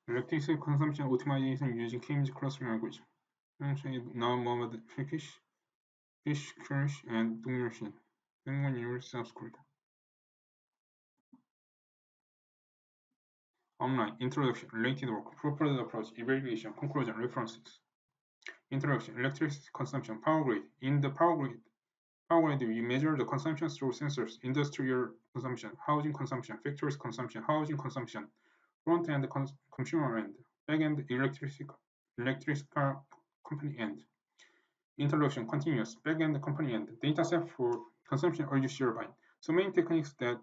Electricity consumption optimization using K-means clustering algorithm. Now Mohammed Fish, Kirsch, and Dungyershin. Penguin University South Korea. Online. Introduction. Related work. Proposed approach. Evaluation. Conclusion. References. Introduction. Electricity consumption. Power grid. In the power grid, we measure the consumption through sensors. Industrial consumption, housing consumption, factories consumption, housing consumption, front end consumer end, back end electrical company end. Introduction continuous, back end company end, dataset for consumption or use turbine. So many techniques that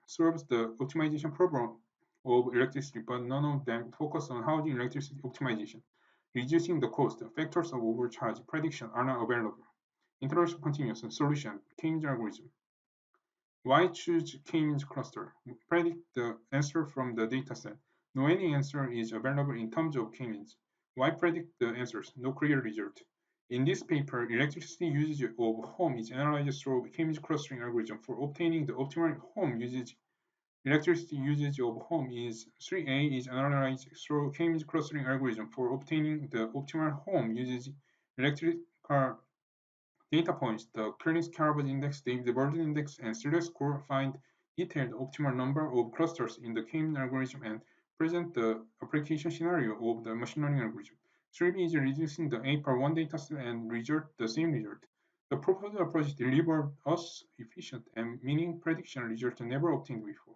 serves the optimization problem of electricity, but none of them focus on housing electricity optimization. Reducing the cost, factors of overcharge, prediction are not available. Introduction continuous, solution, K-means algorithm. Why choose K-means cluster? Predict the answer from the dataset. No any answer is available in terms of K-means. Why predict the answers? No clear result. In this paper, electricity usage of home is analyzed through K-means clustering algorithm for obtaining the optimal home usage. Electricity usage of home is 3A is analyzed through K-means clustering algorithm for obtaining the optimal home usage. Electrical data points, the Kearney-Carbon index, David-Burdon index, and Sirius score find detailed optimal number of clusters in the K-means algorithm and present the application scenario of the machine learning algorithm. 3B is reducing the A per 1 dataset and result the same result. The proposed approach delivered us efficient and meaning prediction result never obtained before.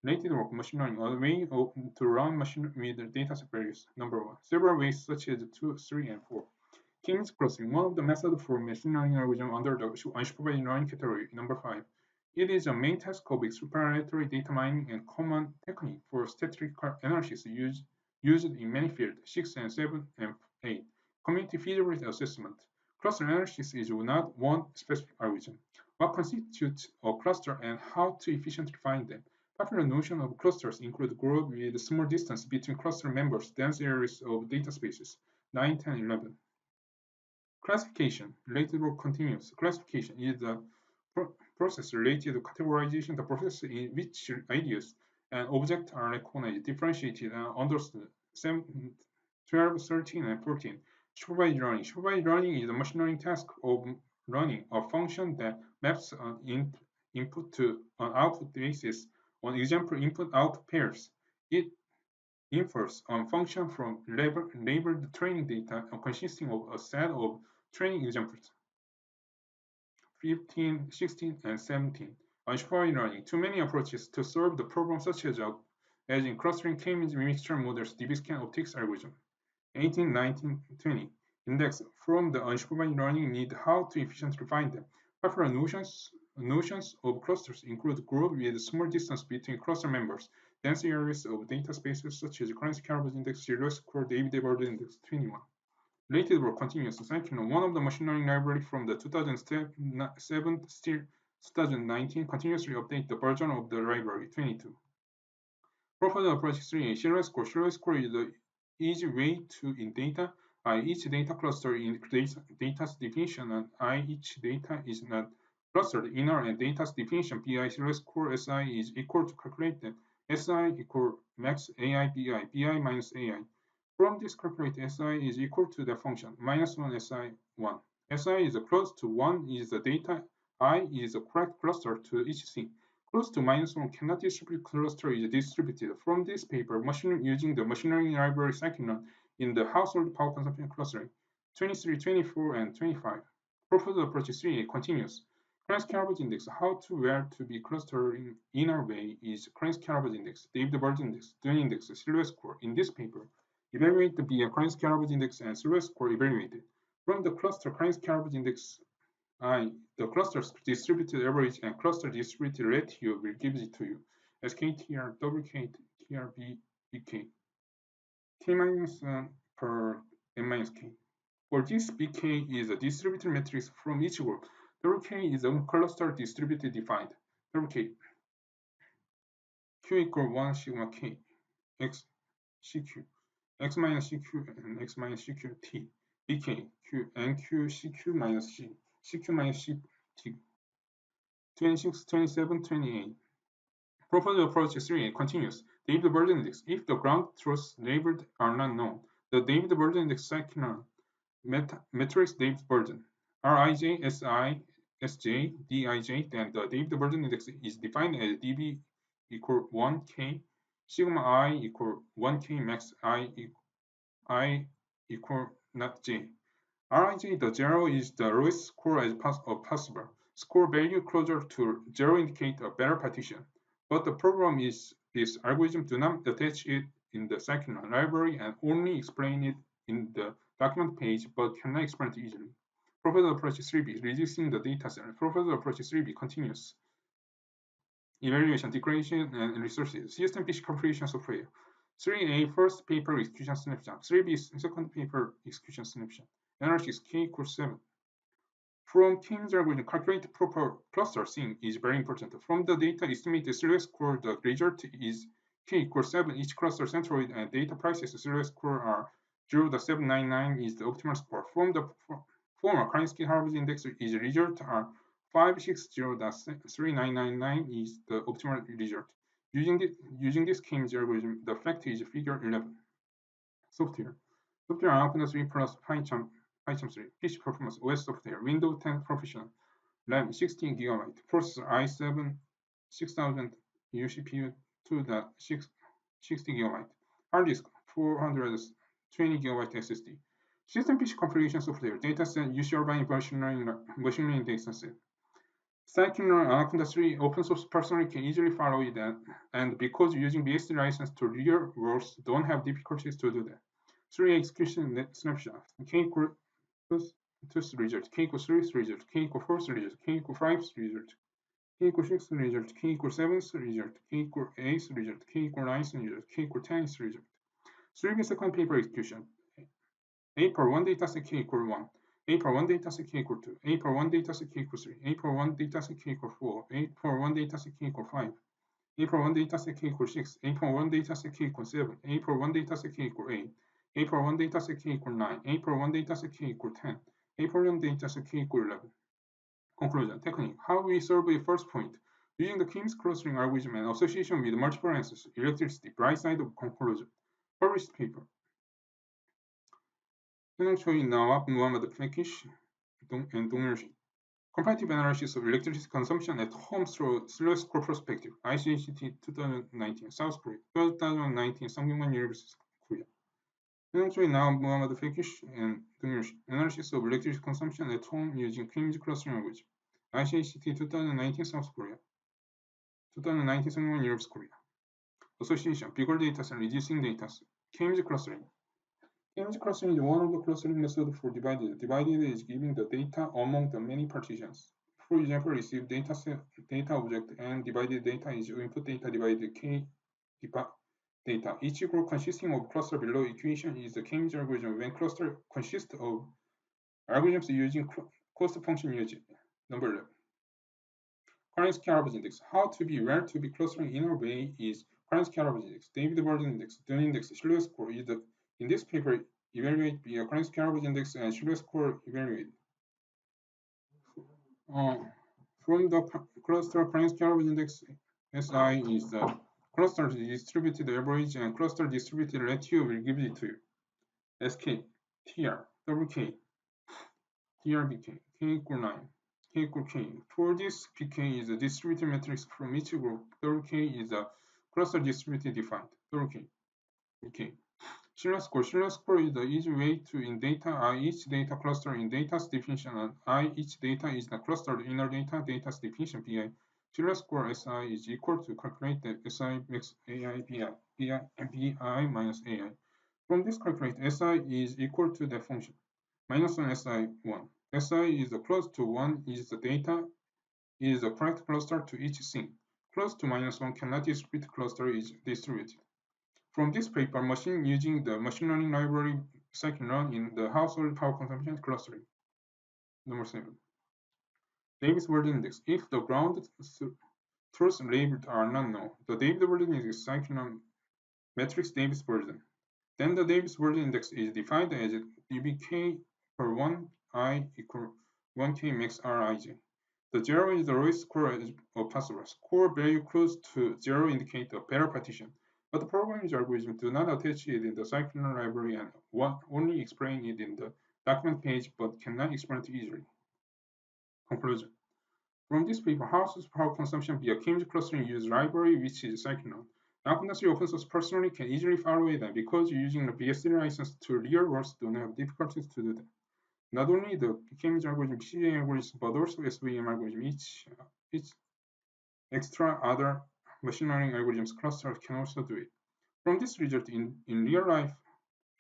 Related work, machine learning, a way to run machine with dataset values. Number 1. Several ways such as 2, 3, and 4. K-means clustering, one of the methods for machine learning algorithm under the unsupervised learning category. Number 5. It is a main task of exploratory data mining and common technique for statistical analysis used in many fields, 6 and 7 and 8. Community feasibility assessment. Cluster analysis is not one specific algorithm. What constitutes a cluster and how to efficiently find them? Popular notion of clusters include groups with small distance between cluster members, dense areas of data spaces. 9, 10, 11. Classification, related or continuous. Classification is the process related to categorization, the process in which ideas and objects are recognized, differentiated, and understood. 12, 13, and 14. Supervised learning. Supervised learning is a machine learning task of running a function that maps an input to an output basis on example input-output pairs. It infers on function from labeled training data consisting of a set of training examples. 15, 16, and 17. Unsupervised learning. Too many approaches to solve the problem such as in clustering K-means mixture models, DB-scan optics algorithm. 18, 19, 20. Index from the unsupervised learning need how to efficiently find them. Popular notions of clusters include groups with small distance between cluster members, dense areas of data spaces such as Kearney-Carbon index, Sirius score, David-Burdon index. 21. Related work continues. Scikit-learn, one of the machine learning library from the 2007 still 2019, continuously update the version of the library. 22. Proposed approach 3. Sirius score. Sirius score is the easy way to in data. Each data cluster in data's definition and each data is not clustered. Inner and data's definition pi Sirius score si is equal to calculate that si equal max ai bi bi minus ai. From this calculate si is equal to the function minus 1 si1. Si is close to 1 is the data, I is the correct cluster to each thing. Close to minus 1 cannot distribute cluster is distributed. From this paper, using the machine learning library Scikit-learn in the household power consumption clustering. 23, 24, and 25. Proposed approach 3 continuous. Kearney-Carbon index, how to where to be clustering in our way is Kearney-Carbon index, David-Burdon index, Dun index, Sirius score. In this paper, evaluate the Kearney-Carbon index and Sirius score evaluated. From the cluster Kearney-Carbon index the cluster's distributed average and cluster distributed ratio will give it to you as KTR, WK, TR, BK. K minus per n minus k. For this, BK is a distributed matrix from each group. WK is a cluster distributed defined. WK Q equal 1 sigma k x CQ x minus CQ and x minus CQ t BK Q NQ CQ minus C CQ minus C T 26, 27, 28. Proposed approach 3 continues. David burden index. If the ground truths labeled are not known, the David burden index cyclone matrix David burden Rij, Si, Sj, Dij, then the David burden index is defined as dB equal 1k, sigma I equal 1k max I equal not j. Rij, the zero is the lowest score as possible. Score value closer to zero indicate a better partition. But the problem is this algorithm do not attach it in the scikit-learn library and only explain it in the document page, but cannot explain it easily. Proposed approach 3b, reducing the dataset. Proposed approach 3b continues. Evaluation, declaration, and resources. System PC configuration software. 3a first paper execution snapshot. 3b second paper execution snapshot. Analysis k equals 7. From Kim's algorithm, calculate proper cluster thing is very important. From the data estimated serial score, the result is k equals 7. Each cluster centroid and data prices serial score are 0.799 is the optimal score. From the former Karnitsky-Harvard index is result are 560.3999 is the optimal result. Using this Kim's algorithm, the fact is figure 11. Software. Software Anaconda 3 plus PyCharm 3. PC performance OS software Windows 10 Professional. RAM 16 GB. Processor i7 6000 CPU 2.60 GB. Hard disk 420 GB SSD. System PC configuration software dataset Usual machine learning dataset. Scikit-learn Anaconda 3 open source personally can easily follow it, and because using BSD license to real worlds don't have difficulties to do that. 3 execution snapshot. K equals 2 result, K equals 3 result, K equals 4 result, K equals 5 result, K equals 6 result, K equals 7 result, K equals 8 result, K equals 9 result, K equals 10 result. 3 second paper execution. A per 1 dataset K equals 1. A per 1 dataset K equals 2. A per 1 dataset K equals 3. A per 1 dataset K equals 4. A per 1 dataset K equals 5. A per 1 dataset K equals 6. A per 1 dataset K equals 7. A per 1 dataset K equals 8. A per 1 dataset K equals 9. A per 1 dataset K equals 10. A per 1 dataset K equals 11. Conclusion. Technique. How we solve a first point. Using the Kim's clustering algorithm and association with multiple answers. Electricity. Bright side of conclusion. Published paper. 현황초이 Nawab Muhammad Fakish and 동일시. Comparative analysis of electricity consumption at home through serial score perspective. ICHT 2019, South Korea. 2019, Sangkyungwan University, Korea. 현황초이 Nawab Muhammad Fakish and 동일시. Analysis of electricity consumption at home using Kim's clustering algorithm. ICHT 2019, South Korea. 2019, Sangkyungwan University, Korea. Association, bigger data and reducing data. Kim's clustering. Kim's clustering is one of the clustering methods for divided. Divided is giving the data among the many partitions. For example, receive data object and divided data is input data divided k data. Each group consisting of cluster below equation is the Kim's algorithm when cluster consists of algorithms using cost function usage. Number 11. Karnitsky-Harvard index. How to be where to be clustering in a way is Karnitsky-Harvard index. David burden index. Dun index. Shiller score is the in this paper, evaluate via Karnitsky-Harvard index and Shiller score evaluate. From the cluster Karnitsky-Harvard index, SI is the cluster distributed average and cluster distributed ratio will give it to you. SK, TR, WK, TRBK, K equal 9, K equal K. For this, PK is a distributed matrix from each group. WK is a cluster distributed defined. WK, BK. Shiller score. Shiller score is the easy way to in data I each data cluster in data's definition and I each data is the clustered inner data's definition BI. Shiller score SI is equal to calculate the SI max AI BI minus AI. From this calculate SI is equal to the function minus 1 SI1. SI is the close to 1 is the data is the correct cluster to each thing. Close to minus 1 cannot distribute cluster is distributed. From this paper, machine using the machine learning library scikit-learn in the household power consumption clustering. Number 7. Davis burden index. If the ground truth labeled are not known, the Davis burden index is scikit-learn matrix Davis burden. Then the Davis burden index is defined as dbk per 1 I equal 1k max rij. The 0 is the lowest score possible. Score value close to 0 indicate a better partition, but the programming algorithms do not attach it in the scikit-learn library and only explain it in the document page but cannot explain it easily. Conclusion. From this paper, household power consumption via K-means clustering use library which is scikit-learn. Now, open source personally can easily follow it, and because using the BSD license to real worlds do not have difficulties to do that. Not only the K-means algorithm, PGA algorithm, but also SVM algorithm, each extra other machine learning algorithms clusters can also do it. From this result, in real life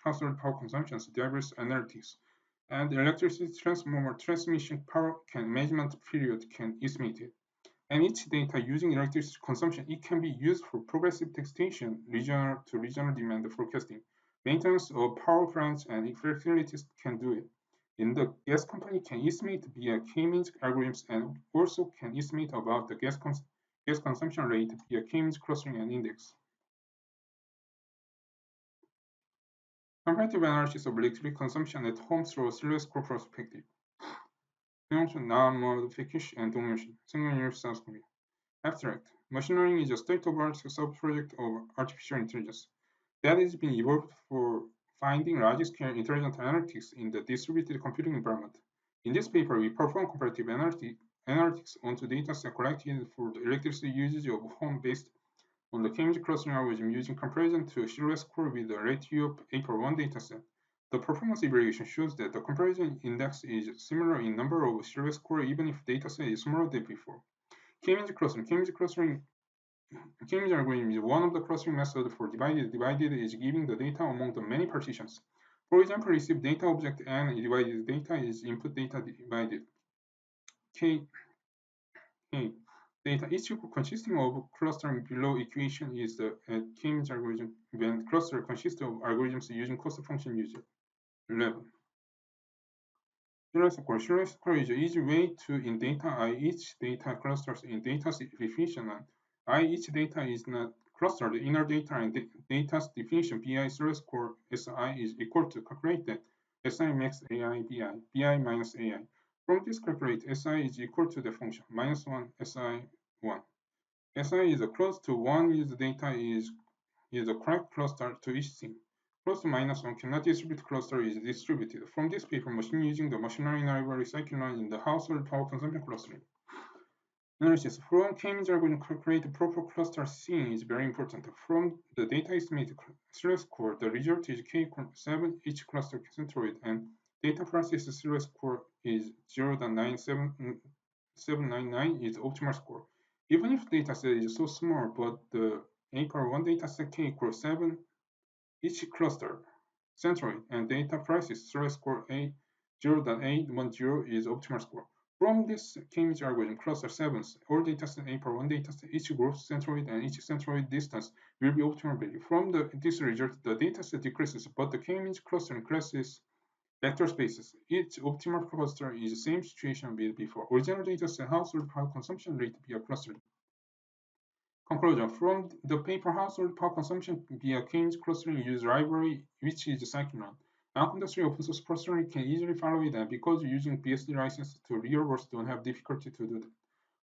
household power consumptions, diverse analytics, and electricity transformer transmission power measurement period can estimated. And each data using electricity consumption, it can be used for progressive taxation, regional to regional demand forecasting. Maintenance of power plants and facilities can do it. In the gas company can estimate via K-means algorithms and also can estimate about the gas consumption rate via K-means clustering and index. Comparative analysis of electric consumption at home through a serial score perspective. Function Naam Fikish and Dongyoshi, Single University South Korea. Abstract. Machine learning is a state-of-the-art sub-project of artificial intelligence that has been evolved for finding large-scale intelligent analytics in the distributed computing environment. In this paper, we perform comparative analytics onto dataset collected for the electricity usage of home based on the K-means clustering algorithm using comparison to a Shirley score with the ratio of A/1 dataset. The performance evaluation shows that the comparison index is similar in number of Shirley score even if dataset is smaller than before. K-means clustering K-means algorithm is one of the clustering methods for divided. Divided is giving the data among the many partitions. For example, receive data object and divided data is input data divided. K data each consisting of clustering below equation is the K-means algorithm when cluster consists of algorithms using cost function user. 11. Shirley score is an easy way to in data I each data clusters in data definition and I each data is not clustered. Inner data and data's definition bi Shirley score Si is equal to calculate that Si max Ai bi minus Ai. From this calculate Si is equal to the function minus 1 Si 1. Si is close to 1 is the data is the correct cluster to each thing. Close to minus 1 cannot distribute cluster is distributed. From this paper, machine using the machine learning library scikit-learn in the household power consumption clustering. Analysis from K-means algorithm create a proper cluster scene is very important. From the data estimate Shirley score, the result is K equals 7 each cluster centroid and data process Shirley score is 0.97799 is optimal score. Even if data set is so small, but the A/1 data set K equals 7 each cluster centroid and data process Shirley score A 0.810 is optimal score. From this K-means algorithm, cluster 7s, all dataset A/1 dataset, each group centroid and each centroid distance will be optimal value. From this result, the dataset decreases, but the K-means cluster increases vector spaces. Each optimal cluster is the same situation with before. Original dataset household power consumption rate via clustering. Conclusion. From the paper, household power consumption via K-means clustering use library, which is scikit-learn. Non-industry open source personally can easily follow it, and because using BSD license to real worlds don't have difficulty to do that.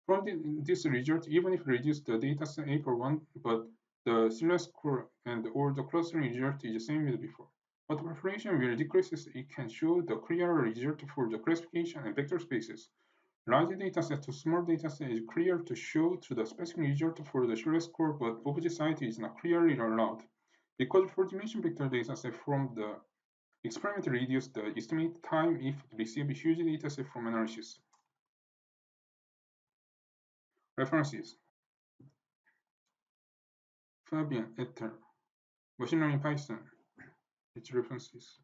From this result, even if reduce the dataset A/1, but the Shirley score and all the clustering result is the same as before. But the population will decreases, it can show the clearer result for the classification and vector spaces. Large dataset to small dataset is clear to show to the specific result for the Shirley score, but opposite side is not clearly allowed. Because for dimension vector dataset from the experiment reduce the estimate time if receive a huge dataset from analysis. References. Fabian et al. Machine Learning Python. Its references.